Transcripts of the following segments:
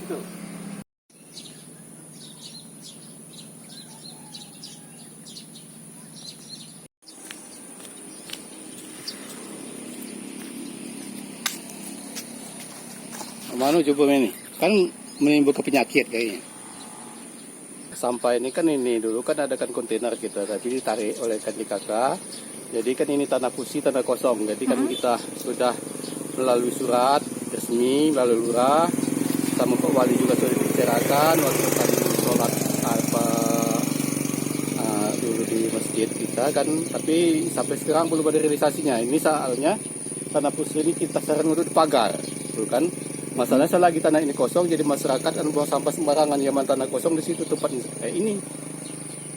Itu. Mana coba ini? Kan menimbulkan penyakit kayaknya. Sampah ini kan ini dulu kan ada kan kontainer kita, tapi ditarik oleh KDKK. Jadi kan ini tanah pusi, tanah kosong. Jadi kan kita sudah melalui surat resmi melalui lurah sama Pak Wali juga sudah dibicarakan waktu tadi sholat dulu di masjid kita kan, tapi sampai sekarang belum ada realisasinya. Ini soalnya tanah pusi ini kita sering udah dipagar, betul kan? Masalahnya selagi tanah ini kosong, jadi masyarakat kan buang sampah sembarangan. Yang tanah kosong di situ tempatnya kayak ini.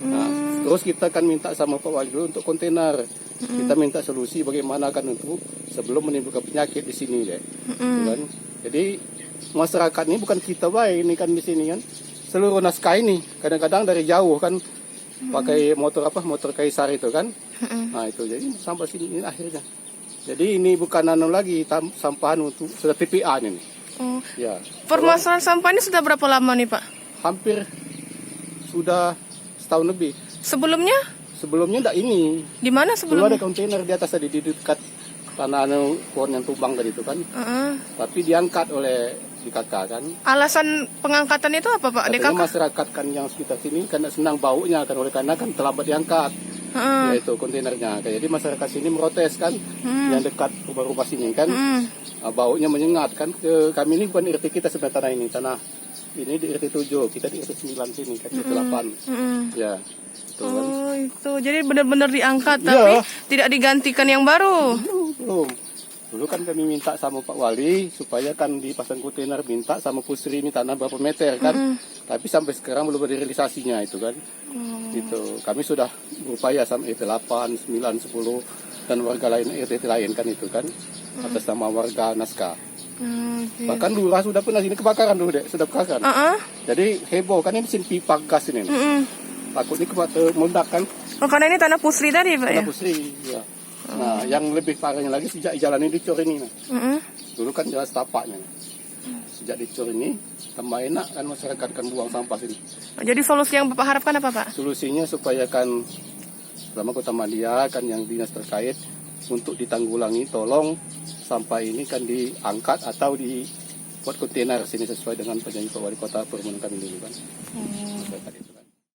Nah, terus kita kan minta sama Pak Wali dulu untuk kontainer. Kita minta solusi bagaimana kan untuk sebelum menimbulkan penyakit di sini deh. Kan? Jadi masyarakat ini bukan kita baik ini kan di sini kan. Seluruh naskah ini kadang-kadang dari jauh kan pakai motor kaisar itu kan. Nah itu jadi sampai sini ini akhirnya. Jadi ini bukan lagi sampahan untuk sudah TPA ini. Ya. Permasalahan sampah ini sudah berapa lama nih Pak? Hampir sudah setahun lebih. Sebelumnya? Sebelumnya enggak ini. Di mana sebelumnya? Dulu sebelumnya? ada kontainer di atas tadi di dekat tanah pohon yang tumbang tadi itu kan. Tapi diangkat oleh DKK kan. Alasan pengangkatan itu apa Pak? Katanya masyarakat kan yang sekitar sini karena senang baunya kan, oleh karena kan terlambat diangkat. Yaitu kontainernya. Jadi masyarakat sini merotes kan, yang dekat rumah-rumah sini kan, baunya menyengat kan. Kami ini bukan RT kita sebenarnya tanah ini, ini di RT 7, kita di RT 9 sini kan, RT 8. Ya. Itu kan. Oh itu, jadi benar-benar diangkat tapi tidak digantikan yang baru. Belum. Dulu kan kami minta sama Pak Wali supaya kan dipasang kontainer, minta sama Pusri ini tanah berapa meter kan. Tapi sampai sekarang belum ada realisasinya itu kan. Gitu. Kami sudah berupaya sama RT 8, 9, 10 dan warga lain RT lain kan itu kan. Atas nama warga naskah. Bahkan lurah sudah pernah sini kebakaran dulu deh, sudah kebakaran. Jadi heboh kan ini mesin pipa gas ini. Takutnya meledak kan. Oh, karena ini tanah Pusri tadi Pak ya? Tanah Pusri, ya. Nah, yang lebih parahnya lagi sejak jalan ini dicor ini. Dulu kan jalan setapaknya. Sejak dicor ini, tambah enak kan masyarakat kan buang sampah sini. Jadi solusi yang Bapak harapkan apa Pak? Solusinya supaya kan selama Kota Madia kan yang dinas terkait untuk ditanggulangi, tolong sampah ini kan diangkat atau dibuat kontainer sini sesuai dengan perjanjian Pak Wali Kota Purworejo kami dulu kan.